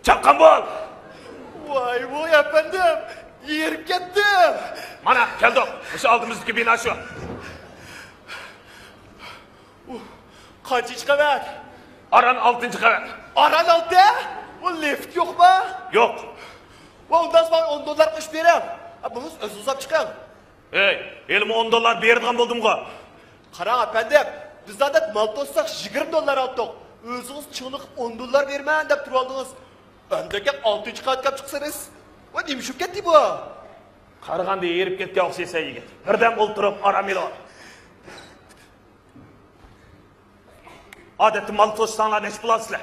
Çapkan bol. Vay efendim. Yerip kettim. Mana keldik. Şu aldığımızdaki bina şu. Kaçıncı kavat? Aran 6. kavat. Aran 6? Bu lift yok mu? Yok. Ondan sonra 10 dolar kış verem. Bunuz öz uzap çıkan. Hey, elime 10 dolar berdiğim buldum go. Qarang efendim, biz zaten mal tossak 20 dolar aldık. Özünüz çığlık 10 dolar vermeyin dep turib aldınız. Öndeki 6. qavatga chiqsanız, va nimishib ketdi bu? Qaraganda erib ketdi o'xshaysa yigit. Birdan o'ltirib aram elo. Odatda mal to'shsanlar nech bulasizlar?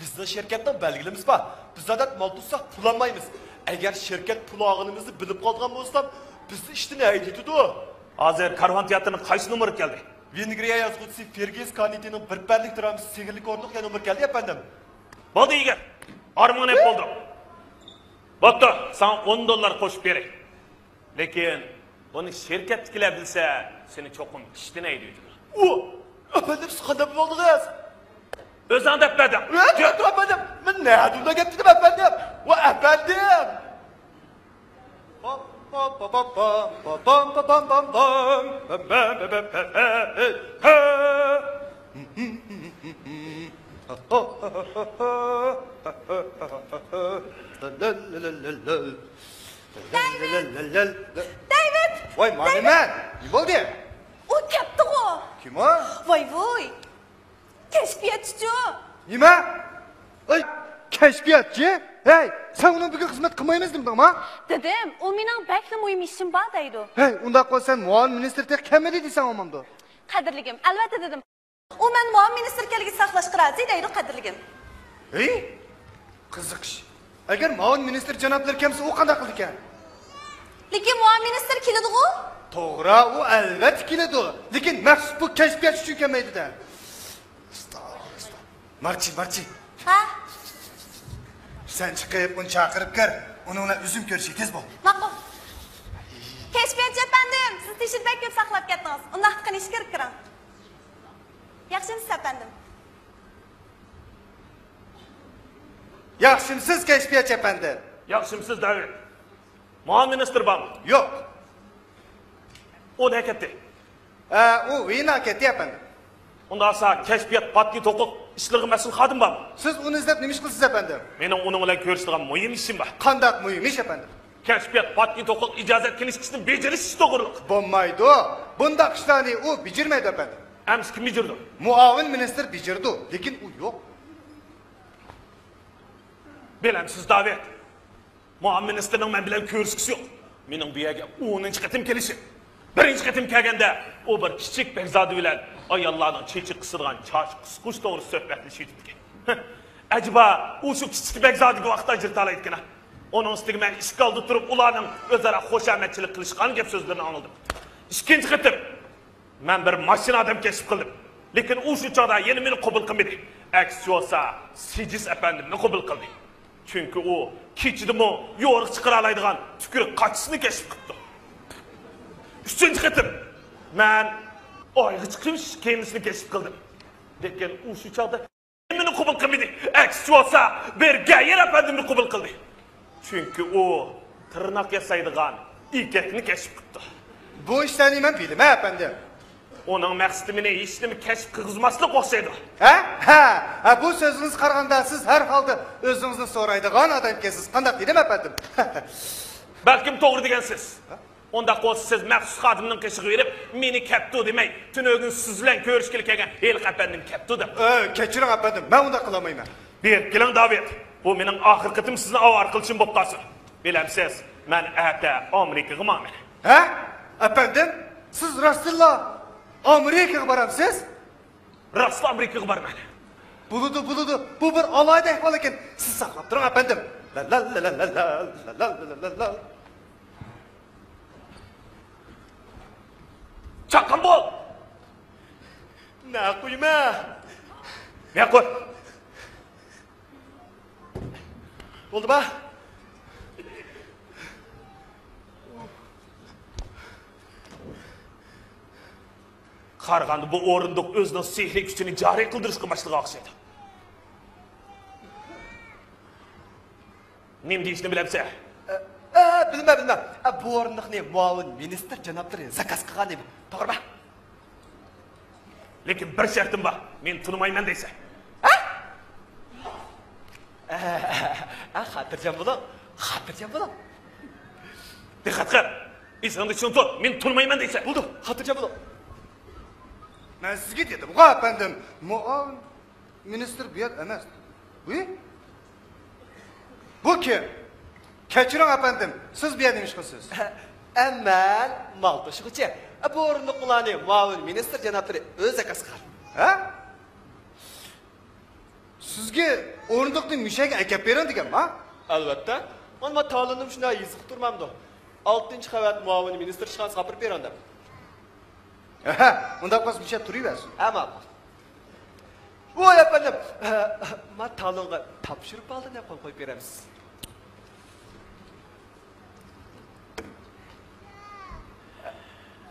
Bizning şirkatning belgilimiz bor. Biz zaten mal tossak pul olmaymiz. Agar şirkat pul olganimizni bilib qolgan bo'lsam, bizni ishdan haydaydi. Hozir karvon teatrining qaysi numeri keldi? Vengriya yozuvchisi Fergis Kanitining bir parlik dramasi Sehrli Korliq nomer keldi efendim. Bo'ldi yigit. Armon hep bo'ldi. Bo'pti, sana 10 dolar qo'shib beray. Lekin buni shirkatdagilar bilsa, seni cho'qim ishdan haydaydi. Efendim siz qanday bo'ldingiz? O'zing deb berdim. Yo'q, efendim. Men nima deb gapirdim efendim? Va efendim. David! Voy, maniman. Nima bo'ldi? O ketdi o. Kim o? Voy. Kashfiyatchi. Nima? Ay, kashfiyatchi? Hey, sen onun bugün xizmat qilmaymizdingmi, ha? Dedim, o mening bakli muhim ishim bor deydi. Hey, unda qo'ysan, muavin ministerga kelmadi desang olmamdi. Qadrligim, albatta dedim. O men muavin ministerligini saqlashga rozi deydi, qadrligim. Hey, qiziq ish. Agar muavin minister janoblar kelsa, u qanday qildi ekan? Lekin muavin minister keladi-ku? To'g'ri, u albatta keladi. Lekin maxsus bu kashfiyat uchun kelmaydi-da. Marchi. Ha? Sen chiqib, uni chaqirib kir. Uni bilan uzum ko'rishga tez bo'l. Ma'qul. Kashfiyatchi efendim, siz teshilbak ko'p saqlab ketdingiz. Unda haqqini ishga kirib kiring. Yaxshimisiz efendim? Yaxshimisiz kashfiyatchi efendi? Yaxshimisiz David. Muavin minister bormi? Yo'q. O ne ketdi? U vina ketdi efendi. Unda asa kashfiyat patli to'qiq ishligi mas'ul xodim bormi? Siz uni izlab nima ish qilsiz efendi? Mening uning bilan ko'rishadigan muhim ishim bor. Qanday muhim ish efendi? Kashfiyat patli to'qiq ijozat kelishishni bejarish to'g'riliq. Bo'lmaydi. Bunda ishlarni u bijirmaydi efendi. Ams kim bijirdi? Muavin minister bijirdi, lekin u yo'q. Bilamsiz David. Muavin ministerning men bilan ko'rishgisi yo'q. Mening bu yerga 10-chi qatim kelishi. Birinchi qatim kelganda u bir kichik begzodi bilan ayollarning chechi qisirgan choch qisqush to'g'ri suhbatlashib ekan. Acaba u shu kichik begzodiga vaqtda jirtalaydi ekan. Onun ustiga men ishga oldi turib ularning o'zaro xo'shamatchilik qilishgan gap so'zlarini angladim. Ikkinchi qatim men bir mashina odam kashf qildim. Lekin u shu chog'da yana meni qabul qilmadi. Aksi bo'lsa, Sijis efendimni qabul qildi. Chunki u kechidimi yo'riq chiqara oladigan tukuri qachisini kashf qildi. Üçüncü qatim men oyga chiqish kemisini kashf qildim. Lekin u shu chog'da meni qabul qilmadi. Aksi bo'lsa, Bergayer efendimni qabul qildi. Chunki u tirnoq yasaydigan iketni kashf qildi. Bu ishlarni men bilmayman efendi. Onun maqsadi meni hech nima kashf qilmaslik o'xshaydi. Ha, bu so'zingiz qaraganda siz har holda o'zingizni so'raydigan odam kelsiz. Qanday dedim efendim? Balkim to'g'ri degansiz. Onda qo'lsiz siz maxsus xodimning qishig'i berib, meni kaptu demay, tunogin siz bilan ko'rishga kelgan el qapandim kaptu deb. Kechiring efendim, men unda qilmayman. Bir keling David. Bu mening oxirgi qatim sizni avar qilishim bo'lib qolsin. Bilamsiz, men ata Amerikaga borman. Ha? Efendim, siz Rasulullah Amerikaga borasiz? Rasul Amerikaga borman. Buludu. Bu bir alayda ahvol ekan. Siz saqlab turing efendim. La. Chaqin bol. Ne qo'yma? Ne qo'y? Bo'ldi ba? Qaraganda bu o'rindiq o'zining sehri kuchini joriy qildirishga boshlagan o'xshaydi. Nima deyishni bilamsa? Bilmem. Bu o'rindiqni muavin ministr janoblari zakaz qilgan edi. To'g'rimi? Lekin bir shartim bor. Men tunmayman deysan. Xotirjam bo'ling. Diqqat qil. Esingni tushun, men tunmayman deysan. Bo'ldi, xotirjam bo'ling. Ben sizge dedim, ha efendim, muavin minister bir yer emas. Bu kim? Keçirin efendim, siz bir yer demiş kızsız. Aman, maltoşuqcha. Bu o'rindiqlarni muavin ministr janoblari o'zi zakaz qilgan. Ha? Sizge o'rindiqni müşaga akab berin degan ha? Albatta. Men ta'limim shunday yiziq turmamdi. 6-qavat muavin ministr chiqansa gapirib berandim. Ha, unda qaz müşa turuyversin. Ama voy efendim, men ta'limga topshirib oldim deb qo'yib beramiz.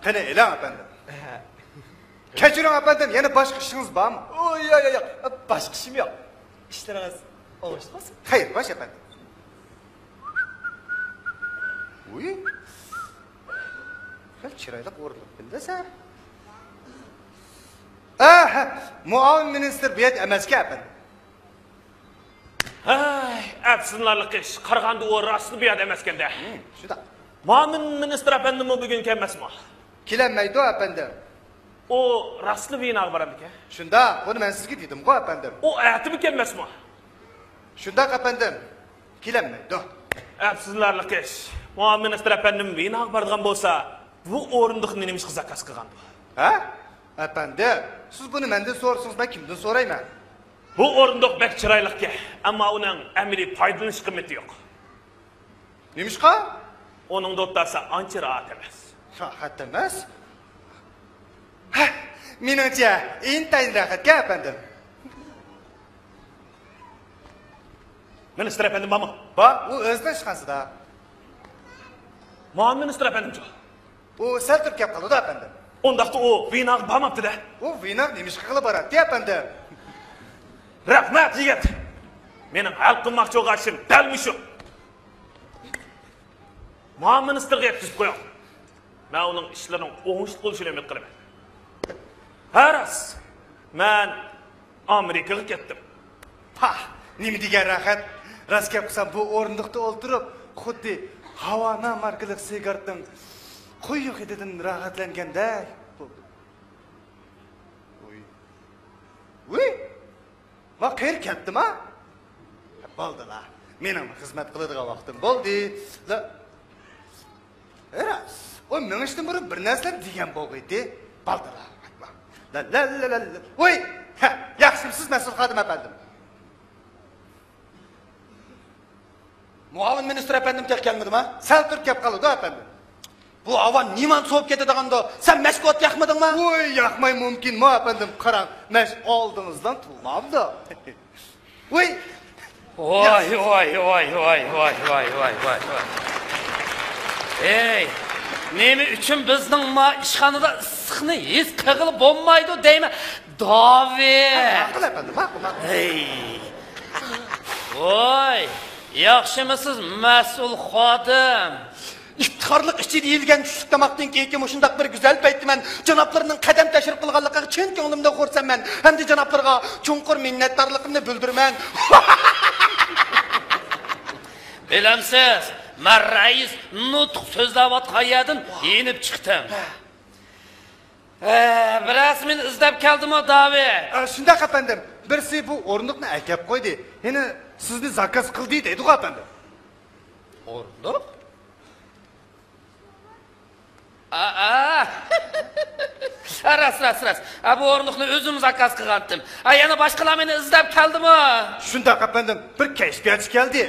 Qani elan efendim. Keçirin efendim, yana başka işiniz var mı? Yo'q, boshqa ishim yo'q. İşleriniz oluşmasın. Hayır, baş efendim. Uy. Gel çıraylık uğurluk bildiysen. Muavin minister biyet emeske efendim. Ay, apsınlarlık iş. Qarğandı o rastlı bir adam eskende. Şurada. Muavin ministr efendim o bugün kelmesmi? Kilenmeydi o efendim. O rastlı bir inağı var ki. Şunda, bunu ben sizge dedim o efendim. O ayatı mı kelmesmi? Şunda efendim. Kilenmeydi o. Apsınlarlık iş. Muavin ministr efendim bir inağı bardıgan bolsa, bu orunduq nemiş zakaz qilgandı. Ha? Efendim, siz bunu menden sorursunuz, ben kimden sorayım ben? Bu orunduq bek çıraylık ki, ama onun emri paydalanış kıymeti yok. Neymiş ka? Onun dottası anca rahat emez. Rahat demez. Menimce, intayin rahat ki efendim. Ministr efendim bana. Bak, o özden çıkansı da. Muavin ministr efendim çok. O sel Türkiye kalı da efendim. Ondaqda o vinağı bağmaptı da. O vina neymiş kılı barat diye efendim. Rahmet yigit. Mening hal qilmoqchi bo'lgan ishim dal mushu. Muavin ministerga yetkazib qo'ying. Men uning ishlarini o'ngishli bo'lishini umid qilaman. Haras. Men Amerikaga ketdim. Ha, nima degan rahat. Rast gap qilsam bu o'rindiqda o'ltirib, xuddi Havana markali sigaretning quyuq hididan rahatlanganday bo'ldi. Uy. Ma qayerga ketdim ha? Bo'ldilar. Mening xizmat qiladigan vaqtim bo'ldi. Eras. O menishdan burun bir narsa degan bo'lg'aydi. Bo'ldilar. La. Uy. Yaxshimisiz mas'ul xodim efendim. Muavin ministr efendim tek gelmedim ha? Sal Türkiye kalıdı efendim. Bu avan niman soğup ketediğinde sen meşgul yakmadın mı? Uy, yakmay mümkün mu efendim? Karan, meş aldığınızdan tulmam da. Uy. Vay. Ey, nemi üçün bizning ma ishxonada issiqni his qilib bo'lmaydi deymi? Davi. Maqul efendim, maqul. Ey. Voy, yaxshimisiz mas'ul xodim? İftiharlık işçi deyilgen düşük damaktan keyki muşundak bir güzel peytdi men canaplarının kadem teşrif kılganlıqqa çın könglimde ko'rsam men hem de canaplarga çunqur minnettarlığımni bildirmen. Bilamsiz, men rais nutq so'zlayotgan yerdan yenib chiqdim. Biraz men izlab keldim o Davi. Shunday efendim. Birisi bu o'rindiqni akab qo'ydi. Yine sizni zakaz qildi dedi efendim. O'rindiq? Ras. Bu o'rindiqni o'zim zakaz qilgandim. Yana boshqalar meni izlab keldimi? Shunday efendim. Bir kashfiyatchi keldi.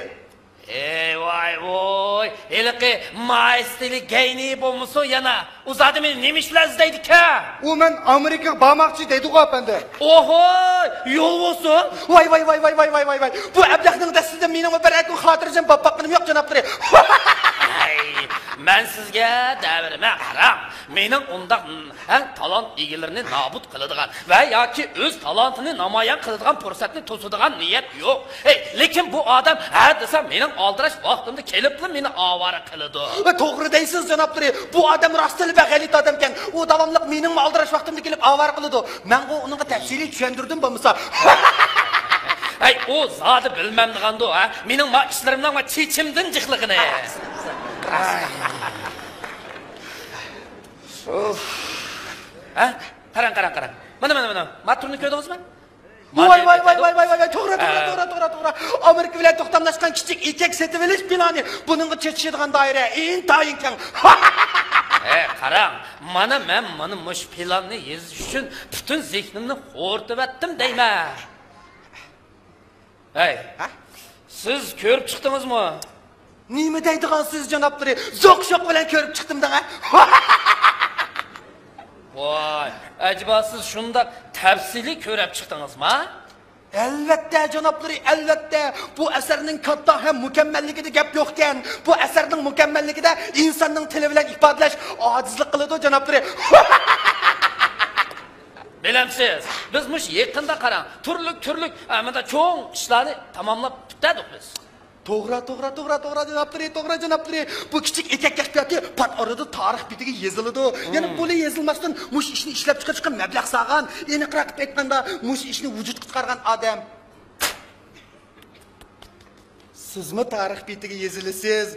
Ey voy. Heliqi maestili gayni bo'lmasa yana O zaten beni neymiş izleydik ha? O men Amerikaga bormoqchi deydi-ku efendi. Oho, yol olsun. Vay. Bu ablaqning dasida mening bir akun xotirjam boqqanim yo'q janoblari. Ben sizge devrime qaram. Mening undaq talant egilerini nabut qiladigan va yoki o'z talantini namoyon qiladigan fursatni to'sadigan niyat yo'q. Lekin bu odam ha desam mening oldirash vaqtimda kelibli meni avara qiladi. To'g'ri deysiz janoblari. Bu odam rostli va g'alit odam ekan. U davomli mening oldirash vaqtimda kelib avara qiladi. Men unga tafsiliy tushuntirdim bo'lmasa. O zodi bilmamdigandi ha. Mening ma ishlarimdan va chechimdan jiqligini. Ha? Qarang. Mana. Maturni ko'rdingizmi? Vay. To'g'ri. Amerika bilan to'xtamlashgan kichik erkak setib olish plani. Buningga chechishadigan doira intayin keng. Qarang, men mana mush planni yozish uchun butun zehnimni xo'rtib etdim deyman. Siz ko'rib chiqdingizmi? Nima deydigansiz janoblari? Zo'q-shoq bilan ko'rib chiqdim-da. Voy, acaba siz shunda tafsili ko'rib chiqdingizmi? Albatta janoblari, albatta. Bu asarning katta ham mukammalligida gap yo'q ekan. Bu asarning mukammalligida insonning tili bilan ifodalash ojizlik qiladi janoblari. Bilamsiz, biz mush yaqinda qarang, turlik amada cho'ng ishlarni tamomlab bitdik biz. To'g'ri janoblari. Bu kichik erkak kashfiyoti pat orada tarix bitiga yoziladi. Ya'ni buni yozilmasdan mush ishni ishlab chiqarishga mablag' sag'an, aniqroq aytganda mush ishni vujudga chiqargan odam. Sizmi tarix bitiga yozilasiz?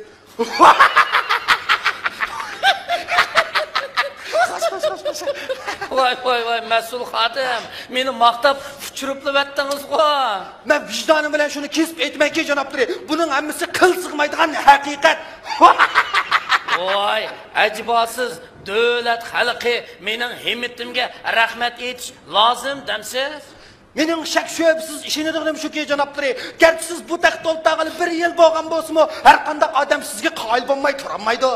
Voy, mas'ul xodim. Meni maqtab fuchuribli etdingiz-ku. Men vijdonim bilan shuni kesib aytmayki janoblari, buning hammasi qil sig'maydigan haqiqat. Voy, ajibosiz davlat xalqi mening himmatimga rahmat aytish lozim demsiz? Mening shak shubsiz ishonadiganim shuki janoblari, garchi siz bu taxtda o'ltag'ili 1 yil bo'lgan bo'lsa-mu, har qanday odam sizga qoyil bo'lmay turolmaydi.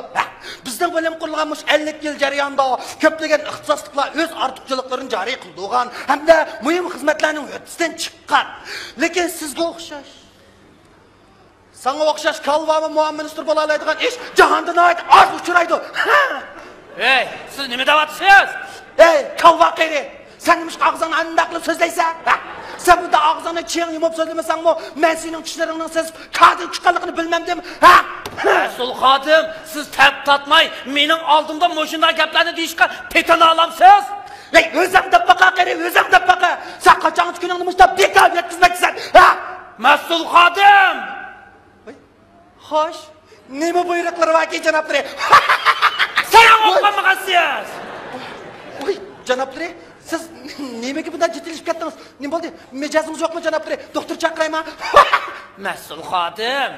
Bizning bilim qurilgan 50 yil jarayonida ko'plagan ixtisosliklar o'z ortiqchiliklarini joriy qilgan hamda muhim xizmatlarning o'tisidan chiqqan. Lekin sizga o'xshash Sana o'xshash kalva va muamministr bo'la oladigan ish jahonda nihoyat oz uchraydi. Siz nima deyapsiz? Kalva qeri. Sen nima og'zingni andoq qilib so'zlaysan? Sen bu og'zingni cheng yumib so'zlamasang-mu, men sening tishlaringning siz qadr chiqqanligini bilmamdim. Mas'ul xodim, siz tap tatmay mening oldimda mo'shunday gaplarni deyishga petana olamsiz? O'zing deb baqa qeri, o'zing deb baqa. Sen qachon kuningni mushtab bekor yetkazmoqchisan? Mas'ul xodim. Xo'sh, nima buyruqlar vaki janoblari? Sen o'qimag'ansiz. Janoblari, siz nimaga bunday jiddilashib ketdingiz? Nima bo'ldi? Mijozingiz yo'qmi janoblari? Doktor chaqirayman. Mas'ul xodim,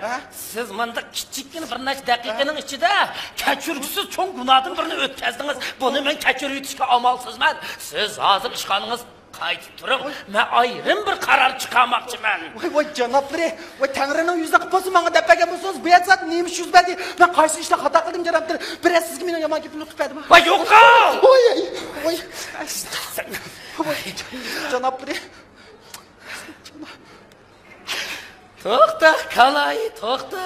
siz menda kichikgina bir necha daqiqaning ichida kechirgisiz cho'ng gunohdan birini o'tkazdingiz. Buni men kechirib yutishga amalsizman. Siz hozir ishxonangiz qaytib turib, men ayrim bir qaror chiqarmoqchiman. Voy janoblari, voy Tangrining yuzida qilib menga dapagan bo'lsangiz, bu yozat nima ish yuz berdi? Men qaysi ishda xato qildim janoblari? Biraz sizga meni yomon gapimni qilmadimi? Voy yo'q. Voy. Janoblari. To'xta, qalay, to'xta.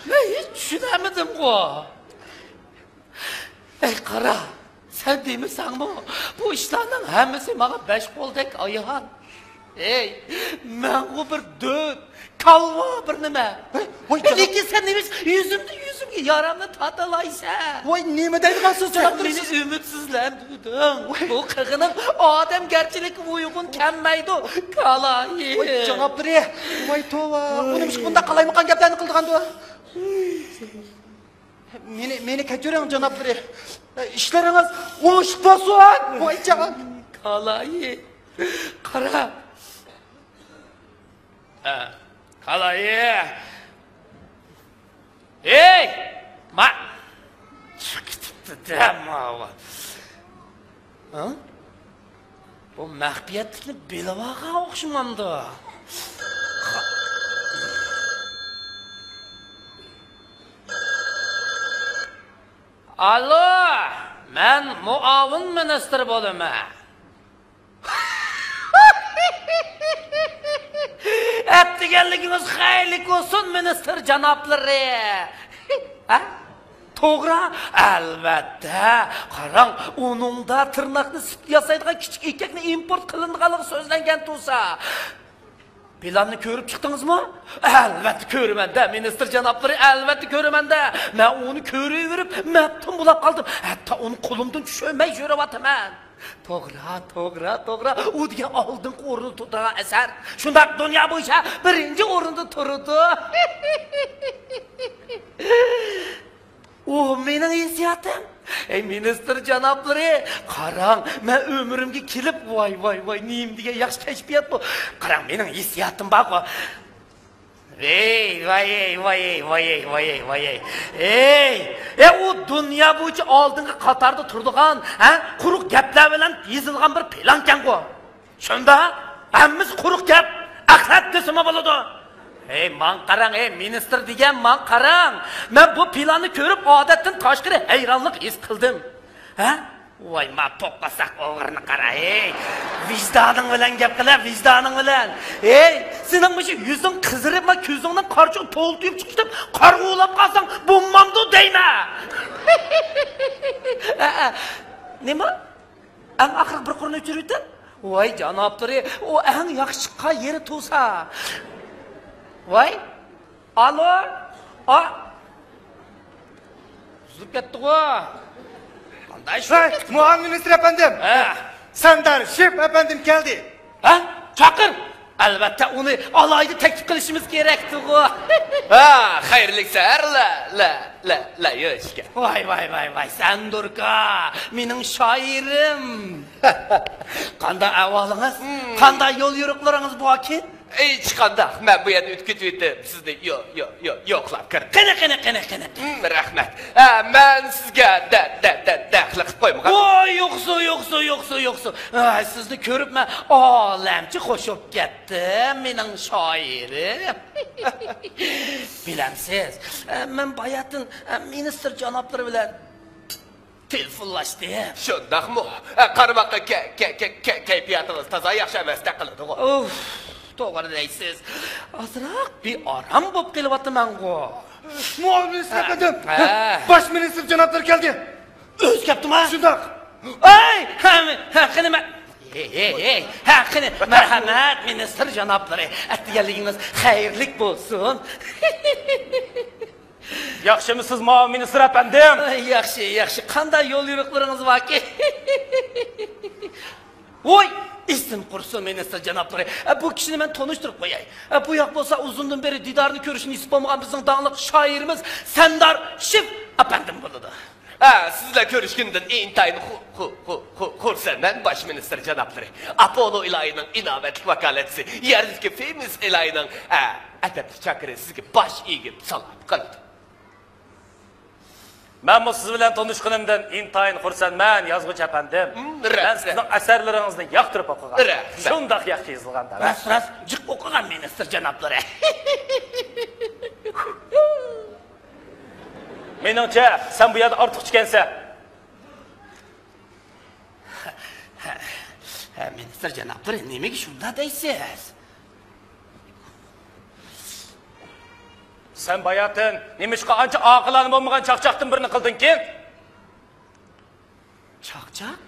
Men hech tushunamadim-ku. Qara. Sen deymisanmi? Bu ishlarning hammasi menga 5 qo'ldek oyon. Men u bir död, kalva bir nima. Lekin sen nima yuzimga yaramni tatalaysan? Voy nima deydigansiz janoblari? Meni umidsizlantirding. Bu qig'inim odamgarchilik uyg'un kammaydi. Qalay. Voy janoblari, voy tova. Uni bunda qalaymiqan gaplarni qildigandu. Meni kechiring janoblari. İşleriniz o'sh bo'lsin. Voy janob. Qalay. Qara. Qalay. Bu mahbiyatlikni belavaga o'xshamamdi. Alo, men muavin ministr bo'laman. Etdiganligimiz xayrli olsun ministr janoblari. Ha? To'g'ri, albatta. Qarang, uningda tirnoqni sut yasaydigan kichik ekakni import qilinganligi so'zlangan tursa. Planni ko'rib chiqdingizmi? Albatta ko'raman-da, ministr janoblari, albatta ko'raman-da. Men uni ko'raverib, mabtum bo'lib qoldim. Hatto uni qo'limdan tushirmay yurayotaman. To'g'ri. U degan oldingi o'rinda turgan asar. Shundaq dunyo bo'yicha birinchi o'rinda turdi. O, mening hisiyatim. Ey ministr janoblari, qarang, men umrimga kelib, voy, nim degan yaxshi kashfiyat bu. Qarang, mening hisiyatim bor. Voy. O dunyo bo'yicha oldingi qatorda turadigan, quruq gaplar bilan yozilgan bir plan ekan-ku. Shunda hammamiz quruq gap, aqlat desam bo'ladi. Man qarang, ministr degan man qarang. Men bu planni ko'rib, odatdan tashqari hayronlik his qildim. Voy, ma to'qqasak o'g'irni qara, Vijdoning bilan gap qila, vijdoning bilan. Sening shu yuzing qizirib, ma ko'zingdan qarchuq to'ltib chiqib, qarg'ulab qolsang, bo'lmamdi deyma. Nima? Ang oxir bir qo'rni o'chiribdi? Voy, janoblari, o ang yaxshi chiqqan yeri to'sa. Voy, alo, Zub ketdi-ku. Qanday shu? Muavin ministr efendim. Sandar Ship efendim geldi. Chaqir. Albatta uni alayda taklif qilishimiz kerak-ku. Xayrli sahar, la yoshga. Voy, Sandurka, mening shoirim. Qanday ahvolingiz? Qanday yo'l yo'riqlaringiz bor ekan? Chiqanda, men bu yerda o'tib ketib, sizni yo'qlab kirdim. Qana. Rahmat. Men sizga daxli qilib qo'ymagan. Voy, yo'qsa. Sizni ko'rib men olamchi qo'shib ketdim, mening shoirim. Bilamsiz, men bayatın ministr janoblari bilan telefonlashdim. Shundaqmi? Qarmoqqa kayfiyatingiz toza yaxshi emasda qiladi. To'g'ri deysiz. Ozroq bir orom bo'lib kelyapman-ku. Muavin ministr efendim. Baş ministr janoblar geldi. O'zgaptimi? Shundaq. Qani qani marhamat ministr janoblari, aytganligingiz xayrlik bo'lsin. Yaxshimisiz muavin ministr efendim? Yaxshi. Qanday yo'l yo'riqlaringiz borki? Voy, isim qursin ministr janoblari. Bu kishini men tanishtirib qo'yay. Bu yoq bo'lsa uzundan beri didorni ko'rishni isib bo'lmagan bizning donliq shoirimiz Sandar Ship efendim bo'ladi. Sizlar ko'rishgandan intayin xursandman bosh ministr janoblari. Apollo ilohining inovatli vakolatchisi, yerdagi Femis ilohining adabli chaqiri sizga bosh egib salom qiladi. Men siz bilan tanishganimdan intayin xursandman, yozuvchi efendim. Men sizning asarlaringizni yoqtirib o'qigan. Shundaq yaxshi yozilganda. Ras, jiq o'qigan ministr janoblari. Meningcha, sen bu yerda ortiq chiqansan. Ministr janoblari, nimaga shunda deysiz? Sen bayatın, nimishqa ancha aqlani bo'lmagan chaqchaqdan birini qilding-ki? Chaqchaq?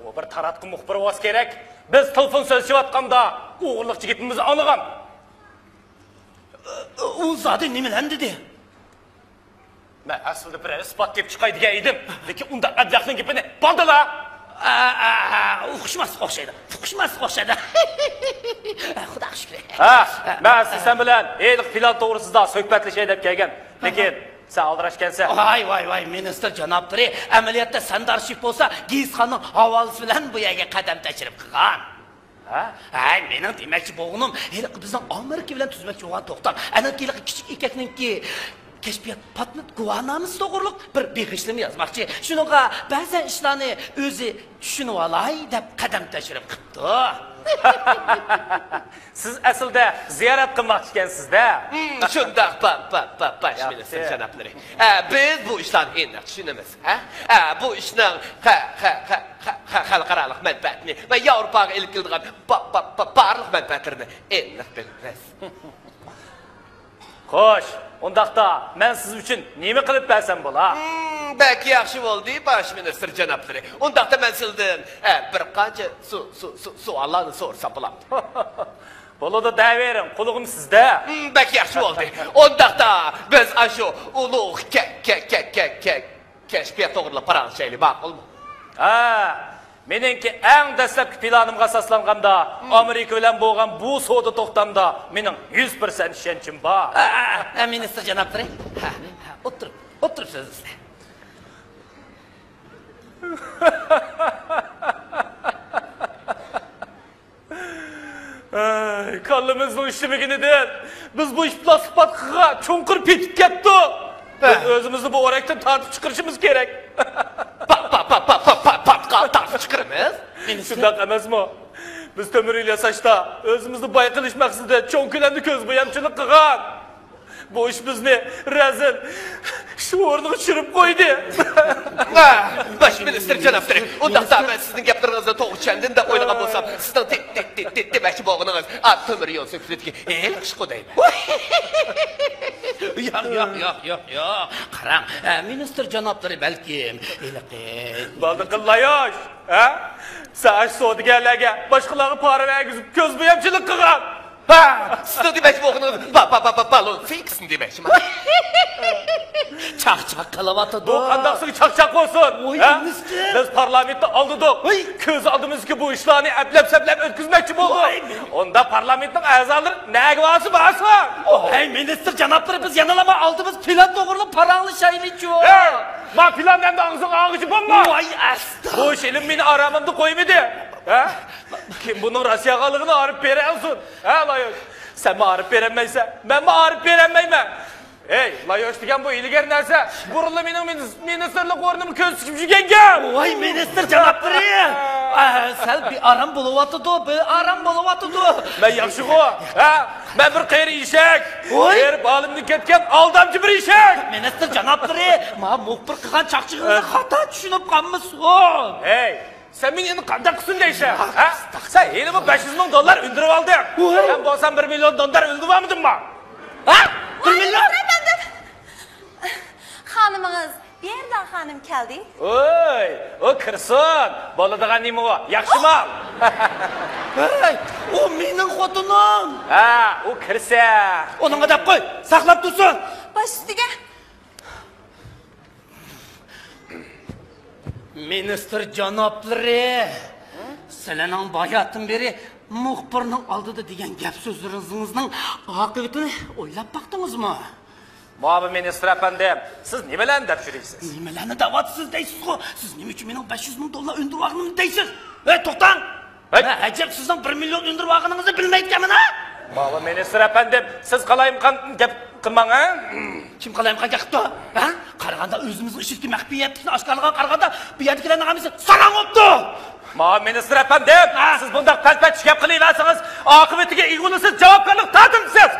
O bir taratqi muxbir vos kerak. Biz telefon so'zlayotganda o'g'irlik yigitimizni anigan. U zodi nimadan dedi? Men aslida bir isbot deb chiqay degan edim, lekin unda adlaqning gapini bandalar. O'xshmas o'xshaydi. Xudo shukr. Men sizdan bilan aniq plan to'g'risida suhbatlashay deb kelgan, lekin sen aldirashgansan. Voy, ministr janoblari, amaliyotda Sandar Ship bo'lsa, Gizxonning havolasi bilan bu yerga qadam tashirib qilgan. Mening demakchi bo'g'inim, bizning Amerika bilan tuzmoqchi bo'lgan to'xtam. Ana kichik ekakninki kashfiyot patnat guvohnamasi to'g'riliq bir beg'ishlimi yozmoqchi. Shuninga ba'zan ishlarni o'zi tushunib olay deb qadam tashrif qilibdi. Siz aslida ziyorat qilmoqchi ekansiz-da. Shundaq baş minister janoblari. Biz bu ishlarni endi tushunamiz. Bu ishning xalqaro manfaatini va Yevropaga ilib keladigan barliq manfaatlarini endi bilamiz. Xo'sh, undaqda men siz uchun nima qilib bersam bo'la? Belki yaxshi bo'ldi, baş minister janoblari. Undaqda men sizdan bir qancha savollarni so'rasam bo'ladi. Bo'ladi, davering, qulug'im sizda. Belki yaxshi bo'ldi. Undaqda biz ashu ulug' kashfiyot to'g'riliq paranchaylik ma'qulmi? Meningki eng dastlabki planimga asoslanganda Amerika bilan bo'lgan bu savdo to'xtamda mening 100% ishonchim bor. Minister janoblari. O'tiribsiz sizlar. Kallimizning ishimigidan biz bu ish plastikga cho'nqir petib ketdik. Biz o'zimizni bu o'rakdan tortib chiqarishimiz kerak. Tortib chiqaramiz? Shundoq emasmi? Biz temir yasashda o'zimizni boy qilish maqsadida cho'nkilarni ko'zbo'yamchilik qilgan. Bu ish bizni razil shu o'rniga tushirib qo'ydi. Baş minister janoblari, undaqda men sizning gaplaringizni to'g'ri tushundim deb o'ylagan bo'lsam, sizning demoqchi bo'lganingiz temir yo'l sepsitga ish qo'daymi? Yo'q. Qarang, minister janoblari balkim Bo'ldi qillayosh, Sa'ash savdogarlarga boshqalarga pora bergizib ko'zbo'yamchilik qilgan. Sizning demoqchi bo'lganingiz balon fiksni demoqchimi? Chaqchaq qilyapti. Bu qandaqsiga chaqchaq bo'lsin? Voy, minister. Biz parlamentda oldidik. Ko'z oldimizga bu ishlarni ablab-sablab o'tkazmoqchi bo'ldik. Unda parlamentning a'zolari nega vasi bo'lsin? Hey minister janoblari, biz yanalama oldimiz plan to'g'riliq paranglashaylik-ku. Men plandan og'zing bo'lma. Voy asta. Bu ish ilm meni aramimda qo'ymadi. Kim buning Rossiyaligini olib bera olsin? Layosh. Sen ma'rif beremeysen, ben ma'rif beremeymen. Hey, Layosh degan bu ilgari narsa. Burunli mening ministerlik o'rnimni ko'z tikib yurgan. Voy minister janoblari. Sal bir aram bo'lyapti. Men yaxshi-ku. Men bir qayri eshak. Erib olimni ketgan aldamchi bir eshak. Minister janoblari, men muxbir qilgan chaqchig'ingizni xato tushunib qolmisiz? Hey, sen meni endi qanday qilsin deysan? Sen yeni bu 500 ming dollar undirib olding. Sen bo'lsan 1 million dollar undirmamidingmi? 1 million? Xonimimiz, Yerdan xonim keldi. Oy, o kirsin. Bo'ladigan nima u? Yaxshi mal. Hey, o mening xotinim. O kirsa. Onunga deb qo'y, saqlab tursin. Bosh ustiga. Minister janoblari, sizlarning bayatdan beri muxbirning oldida degan gap so'zlaringizning oqibatini o'ylab baqdingizmi? Muavin minister efendim, siz nimalarni deb yurasiz? Nimalarni da'vatsiz deysiz-ku? Siz nima uchun mening 500 ming dollar undirib olganimni deysiz? To'xtang. Ajab sizning 1 million undirib olganingizni bilmayotganman-a? Muavin minister efendim, siz qalayimqan gap qilmang, ha? Kim qalayimqan gap qildi? Ha? Qaraganda o'zimizning ishki maxfiyatni oshkorlagan qaraganda bu yerdagilarning hammasi salom o'tdi. Muavin minister efendim, siz bunday past gap qilaversangiz, oqibatiga ig'unisiz javobgarlik tortasiz.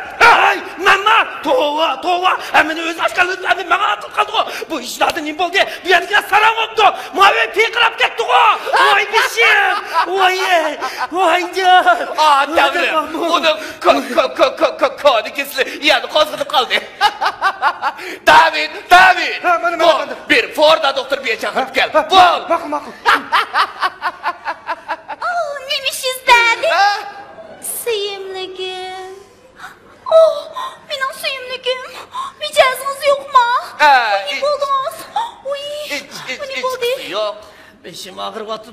Ay, mana, to'g'ri. Meni o'z oshkorligimni menga atib qoldi-ku. Bu ishlarda nima bo'ldi? Bu yerdagilar salom o'tdi. Muavin piqirab ketdi-ku. Voy bishim. Voyjon. Davrim. Uning kodi kesilib, yana qo'zg'alib qoldi. David. Bir Forda doktor bir chaqirib kel. Bo'l. Ma'qul. Nemişiz dedi? Suyumligim. Benim suyumligim. Mijazınız yok mu? Ne buldunuz? Ne buldu? Yok. Beşim ağrıyattı.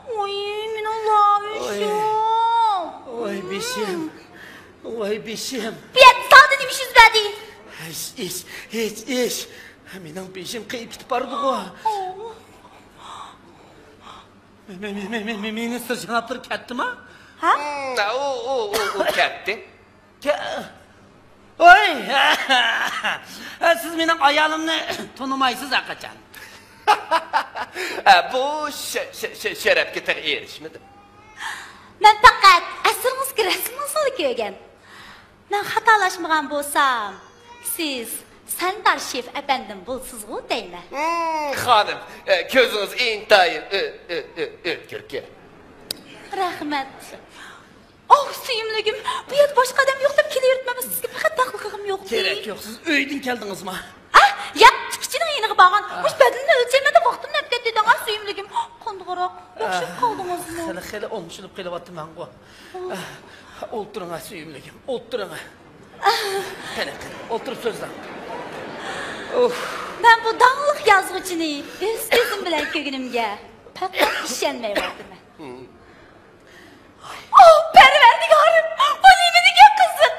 Benim lavuşum. Oy beşim. Bir sade nemişiz dedi? Hiç. Benim beşim kayıp gidip bardı. Minister janoblar ketdimi? Ha? O ketdi. Oy! Siz mening ayolimni tonimaysiz aqacan. Bu şerefke tek erişmedi. Men faqat asringizga rasmini ko'rgan. Men xatolashmagan bo'lsam, siz Sandar Şef efendim bo'lsiz-ku deymi? Hanım, gözünüz intayin ötkürke. Rahmat. Oh, suyumligim. Bu yerda boshqa odam yo'q deb kelaveribman. Sizga faqat taqlig'im yo'q. Kerak yo'q. Siz uydan keldingizmi? Ah, yap, chiqishning yeniga borgan. Mush badinni o'lchamada vaqtimni o'tib ketdi degan suyumligim. Qondiroq, o'xshab qoldingizmi? Xili olmushilib kelyapman ku. O'ltiring suyumligim, o'ltiring. Qani, o'tirib so'zlang. Ben bu dağlık yazgıcını öz gözüm bilen kögünümge faqat işenmeyaptım. Oh, Perverdigarım, bu nemidige kızım?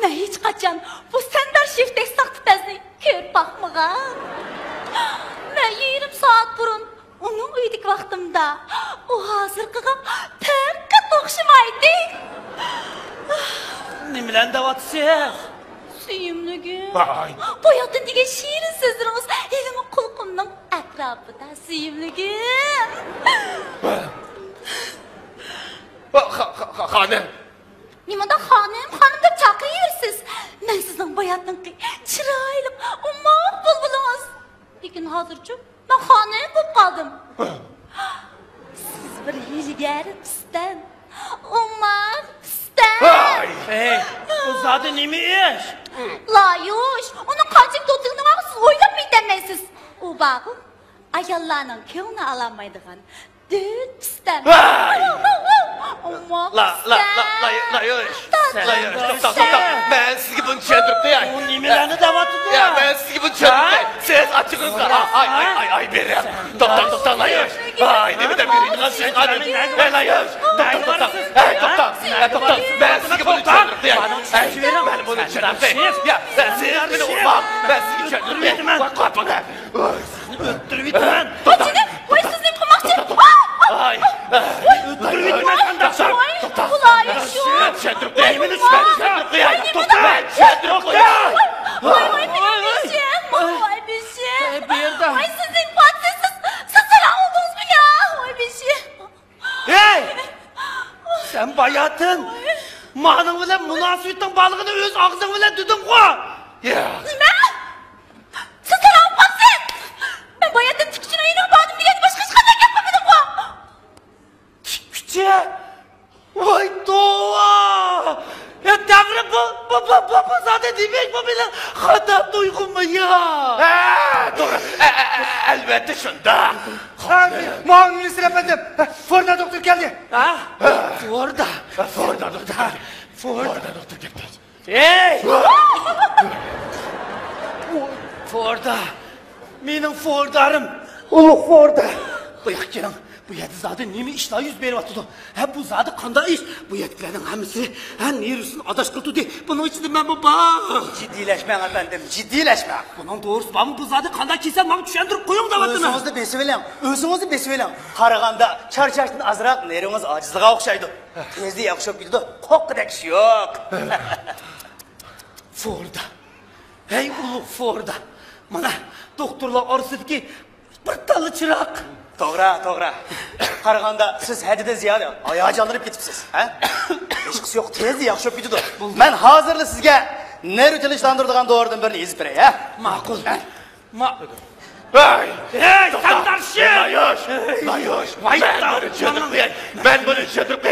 Ben hiç kaçan bu Sandar Şef'tek saktipezini körüp bakmagan. Ben 20 saat burun onun uydik vaktimde o hazır kıgım faqat okşamaydı. Ne bilen davatsız? Suyumligim. Ay. Bu yatın diye şiirin sözleriniz elimin kulkumның etrafında suyumligim. Hanım. Nimada hanım da çakıyırsınız. Ben sizin bayatın ki çıraylık, ummak bulbulunuz. Lekin hazırcım ben hanım bulup kaldım. Siz bir hilgerimsizden, ummak istem. Hey, bu zaten nemi iş? La yoş, onun kaçık tuttuğunu siz oylap mı demeysiz? O bakın, ayallarının köyünü alamaydıgan dört pistem. La yoş. Stop. Ben sizi bunu çöndürüp ya. Bu nemilerini davatsız Ya ben sizi bunu çöndürüp siz açıkınızda. Ay benim. Stop la yoş. Ay ne bilen biriydi lan siz hanım. La yoş. Stop. Ben sizi bunu çöndürüp ya. Ben bunu çöndürüp ya. Ben sizi beni vurmam. Ben sizi çöndürüp ya. Bak kapına. öttürüp itmen. Açını, vay sizin kumakçı. Ay. Öttürüp itmen kandaşlar. Ulan yaşıyor. Çöndürüp ya. Ben çöndürüp ya. Vay benim işim. Vay bir şey. Bir yerde. Vay sizin patsızsız. Siz selam oldunuz mu ya? Vay bir şey. Hey! Sen bayatın. Mağının bile münasibitten balığını öz ağzın bile düdün koy. Ya. Ne? Siz selam patsın. Ben bayatın çıkışına yine bağdım diye başka çıkacak yapmadım bu. Küçük. Vay doğa. Ya Tanrım bu zaten demek bu benim hata duygum mu ya? Doğru. Elbette şunda. Muavin minister efendim. Forda doktor geldi. Ha? Orada. Forda doktor. Forda doktor geldi. Hey! Ford'a. Benim Ford'arım. Ulu Ford'a. Bıyak gelin. Bu yedi zaten nemi işler yüz beri batıdı. Ha bu zaten kanda iş. Bu yetkilerin hemisi. Ha nerisin adaş kıldı de. Bunun içinde ben bu bak. Ciddileşmeyin efendim, ciddileşmeyin. Bunun doğrusu ben bu zaten kanda kesen bana düşendirip koyun da vatını. Özünüzü besivelim, özünüzü besivelim. Karaganda çarçaştın azırak neriniz acizliğe okşaydı. Tezde yakışıp gidiyordu, kokudek şey yok. Ford'a. Hey ulu Ford'a. Bana doktorlar arasıdı ki bir talı çırak. Doğru. Karaganda siz hadide ziyade ayağı canlanıp gitipsiz. Eşkisi yok, tezde yakışıp gidiyordu. Ben hazırlı sizge ne rütülüşlandırdığın doğrudan birini izip vereyim. Makul. Ay. Hey Sandar Şef. La yoş. Vay Ben da. bunu çöndürüp ben bunu çöndürüp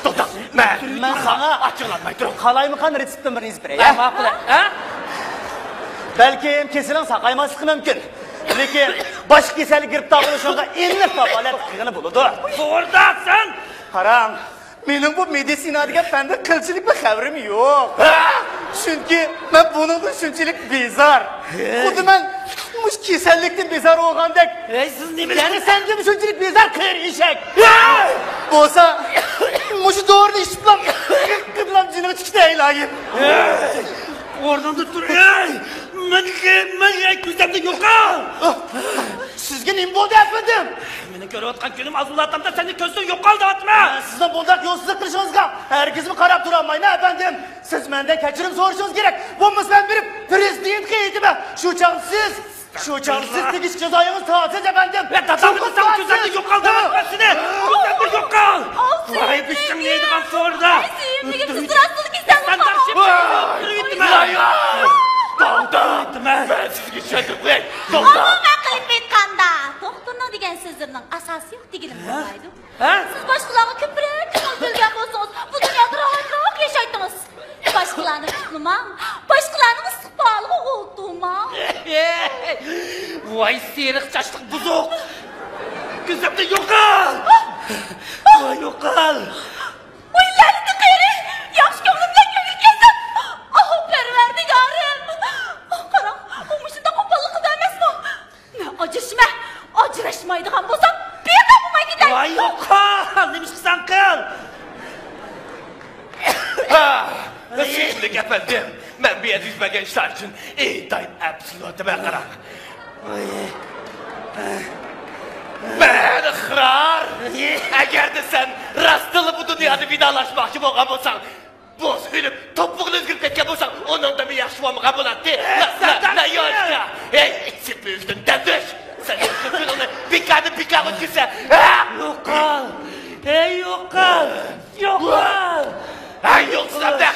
Doktor. Ben sana açıklanmayı dur. kalaymakan resipten birini izip vereyim. Makul. Ha? Belki kesilen sakayması mümkün. Lekin baş keseli girip dağılışınca enli tabalet kıyını buludu. Ford'a sen. Haram, benim bu medisinadiga bende kılçılık bir haberim yok. Çünkü ben bunun düşünçülük bizar. Kudu ben muş kesellikten bizar olgandek. Hey siz ne bilin? Yani sen gibi düşünçülük bizar kıyır işek. Bolsa muşu doğru işitlam. Kıdlam cınığı çıktı eylayım. Oradan dur. Hey! Men ko'zimda yo'qol. Sizga nima bo'ldi efendim? Meni ko'rayotgan kunim azulatamda seni ko'zdan yo'qol deyapman. Sizdan bunday yo'lsizlik qilishingizga hargizmi qarab turolmayman efendim. Siz mendan kechirim so'rashingiz kerak. Bo'lmasa men bir prezident qiydiman. Shu chog'siz tegish jazoyingiz ta'siz efendim. Dadamni sen ko'zimda yo'qol deyapman seni. Ko'zimda yo'qol. Voy bishim neydigan so'rda. Suyimligim siz rostlik isan. Ben sizga tushuntirib qo'yay. Nima qilib aytganda, doktorning degan so'zlarining asosi yo'q degilim bo'lmaydi. Siz boshqalarga ko'proq bilgan bo'lsangiz, bu dunyoda rohatroq yashaydingiz. Boshqalarni tutmam, boshqalarning istiqboliga o'ltirmam. Voy seriq chashliq buzuq. Ko'zimda yo'qol. Voy yo'qol. O'yinlarni qari, yaxshi ko'nglim bilan ko'rgansan. Oh, Parvardigorim. Qarang, u mushunda qo'pollik qildi emasmi? Men ajrashmaydigan bo'lsam, beqab bo'lmay ketay. Voy yo'qol. Nima qilsan qil? Sizlik efendim. Ben bir yer yüzmegen işler için intayın absolutime karar. Ben ıkrar. Eğer de sen rastılı bu dünyada vidalaşmakçı olgan bolsan, boz hülüp topluğunu özgürüp ketken bolsan, onun da bir yaşamamığa bulattı. La yolca. İçip büyüktün dendiş. Sen özgürlüğünü bir kanı ötküse. Yo'qol. Yo'qol. Yo'qol. Yoksa da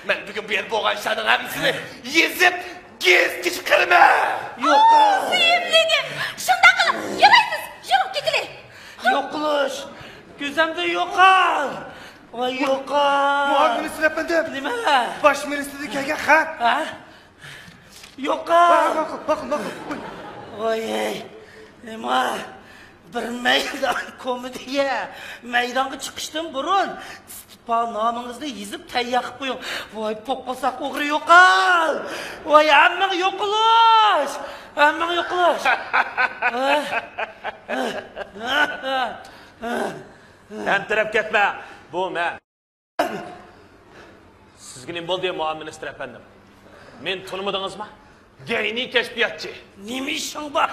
ben bugün bir yer boğan şanın hepsini yezip giz kırma. Yo'qol. Suyimligim, shunda qilib, yuraysiz, yurib ketiling. Yo'qolish. Ko'zimda yo'qol. Voy yo'qol. Muavinimiz efendim. Nima? Bosh ministerdan kelgan xat. Ha? Yo'qol. Bakın. Voy. Nima? Bir maydon komediya. Maydonga chiqishdan burun nomingizni yezib tayyor qilib qo'ying. Voy, po'qqilsaq o'g'ri yo'qol. Voy, hammang yo'qolish. Hammang yo'qolish. Tentirib ketme. Bu men. Sizga nima bo'ldi, muavin ministr efendim? Men tanımadınızmı? Geyni keşfiyatçı. Nima ishing bor?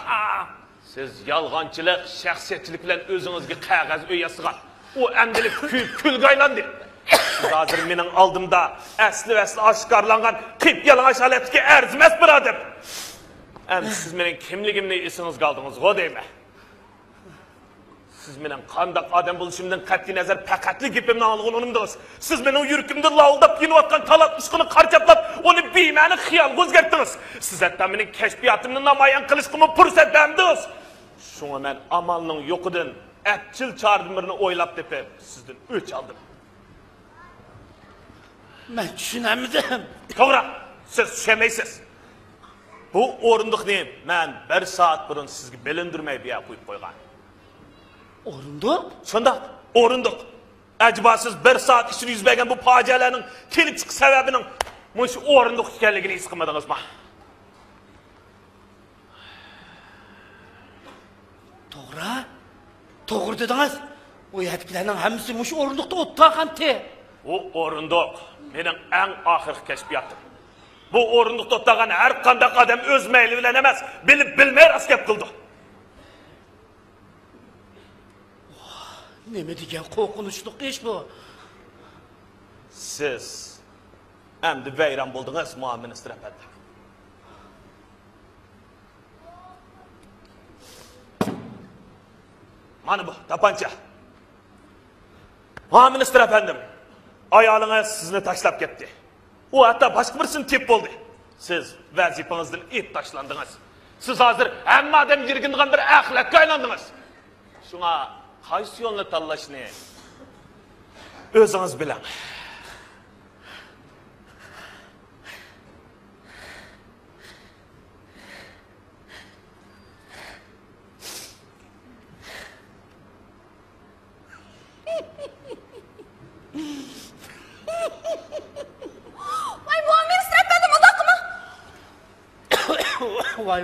Siz yalğançılık, şəxsiyyətçilik bilan özünüzge qağaz öyə sığan. O əmdilik külgə aylandı. Siz hazır menin aldımda əsli aşkarlanğan qıyp yalaŋaş aləpki ərziməz bir adəm. Siz menin kimligimni esiniz qaldınız, o deyme. Siz menin qandaq adam buluşumdan qat'i nəzər pəqətli gipimden alğınımdınız. Siz menin yürkümdə lavıldap yeni vatqan talat ışqını qarcaplap, onu beyməni xiyal gözgerttiniz. Siz hətta menin kəşfiyatımını namayan qılışqımı pürsət bəmdiniz. Şuna mən amalının yoxudun, ətçil çardımlarını oylap tepip, sizden öç aldım. Ben düşünemedim. Toğra, siz düşemeysiz. Bu orunduk neyim? Ben bir saat burun sizgi bilindirmeyi bir yer koyup koygan. Orunduk? Şunda, orunduk. Acaba siz bir saat içinde yüzbegen bu facialarının kelip çıkı sebebinin şu orunduk hikayeligini hiç kılmadınız mı? Doğru dediniz. O yetkilerinin hemisi muş orundukta ottağantı. O orunduk benim en ahir keşfiyatım. Bu orundukta ottağan her kandak adam öz meyli bilen emez, bilip bilmeye askep kıldı. Neme degen korkunçluk iş bu? Siz emdi veyran buldunuz muavin minister efendi. Mana bu tapanca. Muavin minister efendim, ayalınız sizni taşlap gitti. O hatta başka birisini tep oldu. Siz vazifanızdan et taşlandınız. Siz hazır hem adam yirgindiğin bir ahlakka aylandınız. Şuna qaysı yolunu tanlashni o'zingiz bilan.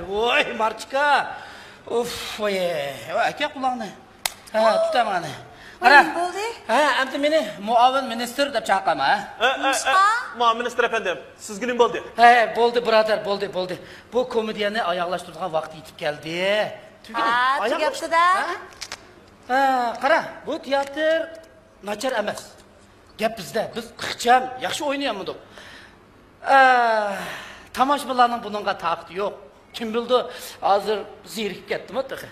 Vay Marçika. Of vay. Aka kulağını. Ha tutam ana. Nima bo'ldi? Ha, endi meni muavin ministr deb chaqirma. Nima? Muamminister efendim, sizga nima bo'ldi? He, bo'ldi brother, bo'ldi. Bu komediyani oyoqlashtirgan vaqt yetib keldi. Tugapti-da. Ha, qara, bu teatr nachar emas. Gap bizda, biz ixcham, yaxshi o'ynayapmiz. Tomoshabinlarning buningga taqti yo'q. Kim bildi, hozir zerikib ketdimi taqa.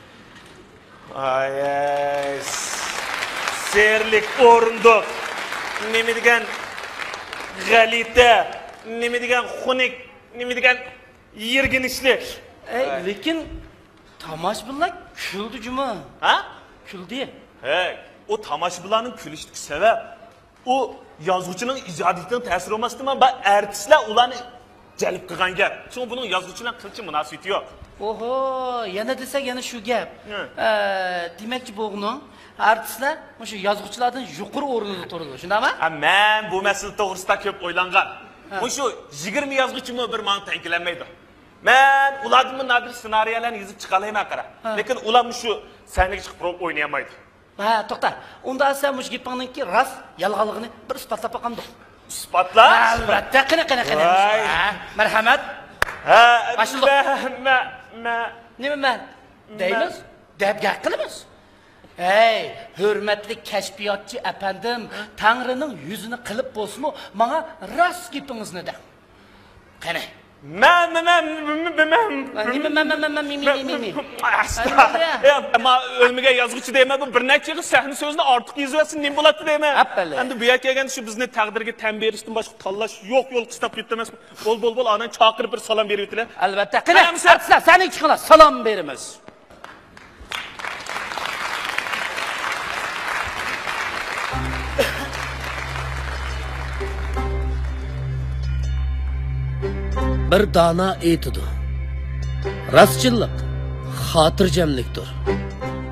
Ay, serlik o'rindiq. Nima degan g'alita, nima degan xunik, nima degan yirginishlik. Lekin tomoshabinlar kuldi juma. Ha? Kuldi. Hey, o tomoshabinlarning kulishdagi sabab o yozuvchining ijodiyatining ta'siri emasdimi? Va artistlar ularni jalb qilgan gap. Chunki buning yozuvchilar qilchi munosabati yo'q. Oho, yana desak yana shu gap. Demakchi bo'g'ni artistlar o'sha yozuvchilardan yuqori o'rinda turadi, shundaymi? Men bu masala to'g'risida ko'p o'ylangan. O'sha 20 yozuvchimi bir ma'no ta'kidlanmaydi. Men ulardan nadir ssenariylarni yozib chiqalayman qara. Lekin ular shu sahnaga chiqib turib o'ynayolmaydi. Ha, to'xta. Unda sen mush gapingninki rost, yolg'onligini bir isbotlab boqamdi. Isbotlar? Albatta, qana. Marhamat. Ha, nima men? Deymiz, deb gap qilamiz. Hey, hurmatli kashfiyotchi apandim, Tangrining yuzini qilib bo'lsa-mu, menga rost gapingizni de. Qani. Ölmüge yazgıcı deyme bu bir neçe yıl sahne sözünü artık yüzüversin neyim bulatı deyme. Hem de bu yer gelgen şu bizni takdirge tembih eriştim başka tallaş yok yol kıstap yutlamaz. Bol anan çakırıp bir salam veriyorlar. Elbette. Qani, artistlar, sen iki qila salam berimiz. Bir dana aytidi. Rostchilik xotirjamlikdir.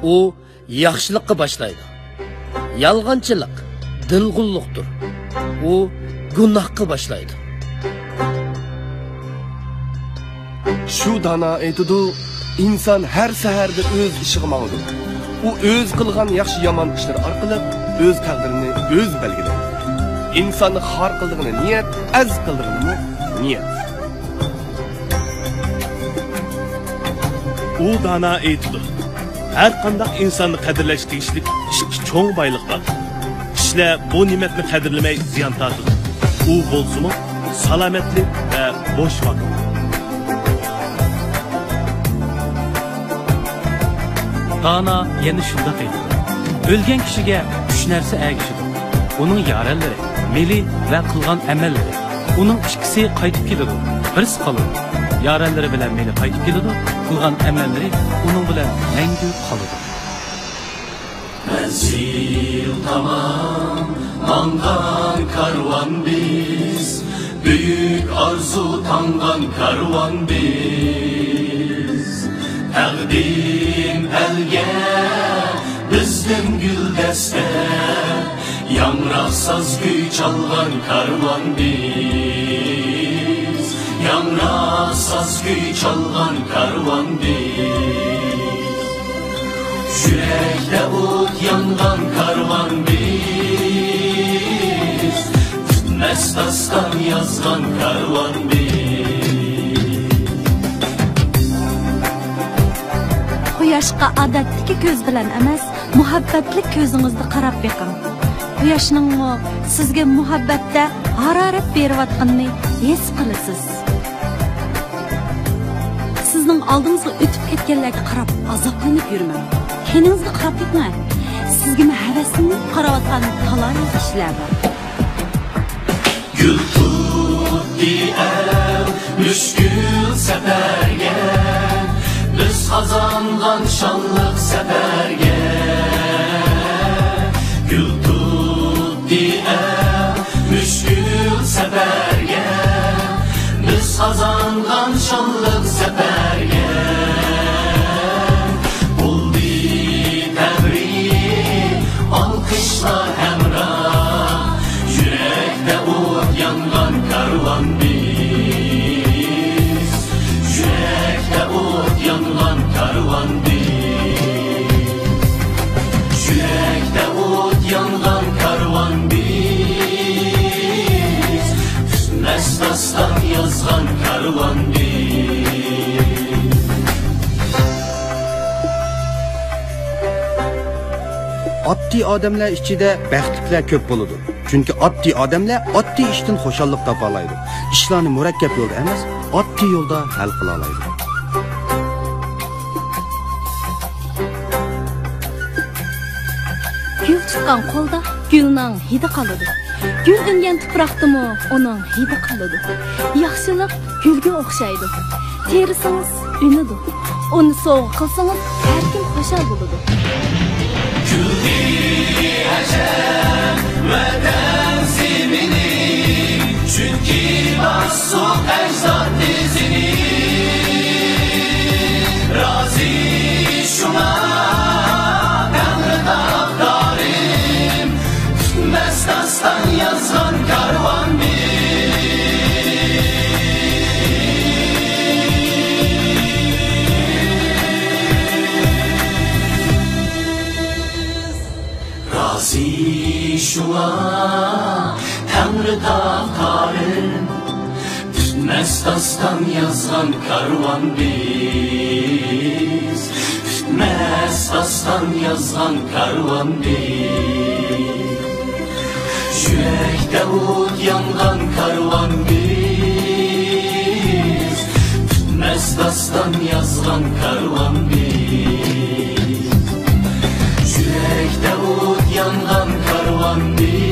U yaxshilikqa boshlaydi. Yolg'onchilik dilg'ullikdir. U gunohga boshlaydi. Shu dana aytidi, inson har saharda o'z ishiga mangdi. U o'z qilgan yaxshi yomon ishlar orqali o'z taqdirini o'z belgilaydi. İnsanni xor qildigini niyat, az qildigini niyat. U dana aytdi. Har qanday insonni qadrlash tegishli ikki cho'ng boyliq bor. Kishilar bu ne'matni qadrlamay ziyon tortadi. U bo'lsa-mu salomatlik va bo'sh vaqt. Dana yana shunda aytdi. O'lgan kishiga 3 narsa ergishadi. Uning yaralari, meli va qilgan amallari. Uning ikkisi qaytib keladi. Birisi qoladi. Yaralari bilan meli qaytib keladi. Qilgan amallari uning bilan mangu qoladi. Manzil tamam, mangan karvan biz, büyük arzu tangan karvan biz. Təqdim elge, bizden gül deste, yanraqsaz güy çalgan karvan biz. Yanraqsaz güy çalgan karvan biz. Yürekte ot yangan karvan biz. Tütmez dastan yazgan karvan biz. Quyoshga odatdagi ko'z bilan emas, muhabbatli ko'zingizni qarab beqing. Quyoshning sizga muhabbatda harorat berayotganini his qilasiz. Sizning oldingizga o'tib ketganlarga qarab azoblanib yurmang. Keningizga qarab ketmang. Sizga havasini qarayotgan talay kishilar bor. Gül tutdi el, müşkül seferge, biz kazangan şanlık seferge. Gül tutdi el, müşkül seferge, biz kazangan şanlık seferge. Buldi tebrik, alkışlar hemrah, yürekte ot yangan karvan biz. Yürekte ot yangan karvan biz. yazgan karvan biz. Oddiy odamlar ichida baxtlilar ko'p bo'ladi. Chunki oddiy odamlar oddiy ishdan xushallik topa oladi. Ishlarni murakkab yo'lda emas, oddiy yo'lda hal qila oladi. Gül chiqqan qo'lda gulning hidi qoladi. Gul ungan tuproqdimi uning hidi qoladi. Yaxshilik gulga o'xshaydi. Terisangiz unidi. Uni sovg'a qilsangiz har kim xushal bo'ladi. Küldi ecel ve temsimini, çünkü basuk ecdat dizini. Razi şuna Tanrı takdarim, tutmaz dastan yazgan karvan biz. Razi şuna Tanrı takdarim, tutmaz dastan yazgan karvan biz. Tutmaz dastan yazgan karvan biz. Yürekte ut yangan karvan biz. Tutmaz dastan yazgan karvan biz. Yürekte ut yangan karvan biz.